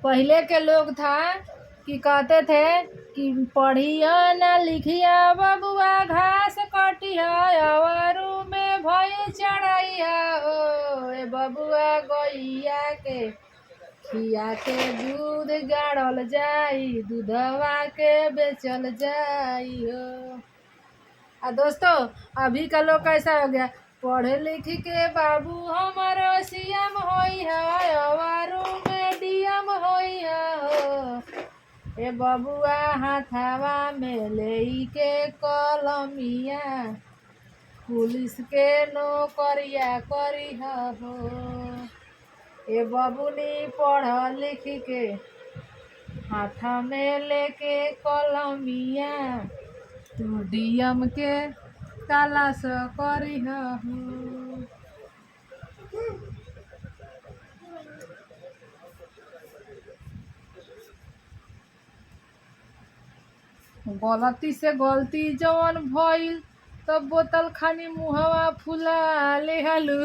पहले के लोग था कि कहते थे कि पढ़िया ना लिखिया बबुआ घास कटिया अवरू में भई चढ़ैया हो ए बबुआ गैया के खिया के दूध गाड़ल जाई दूधवा के बेचल जाई हो। दोस्तों अभी का लोग कैसा हो गया, पढ़े लिख के बाबू हमारो सीएम होई है अवारू में डीएम होई है हो ए बबुआ हाथावा में ले के कलमिया पुलिस के नौकरिया करी हो ए बबुनी पढ़ लिख के हाथ में लेके कलमिया तू डीएम के तलाश करी हो। गलती से गलती जवन भइल तो बोतल खानी मुहवा फुला ले हलू।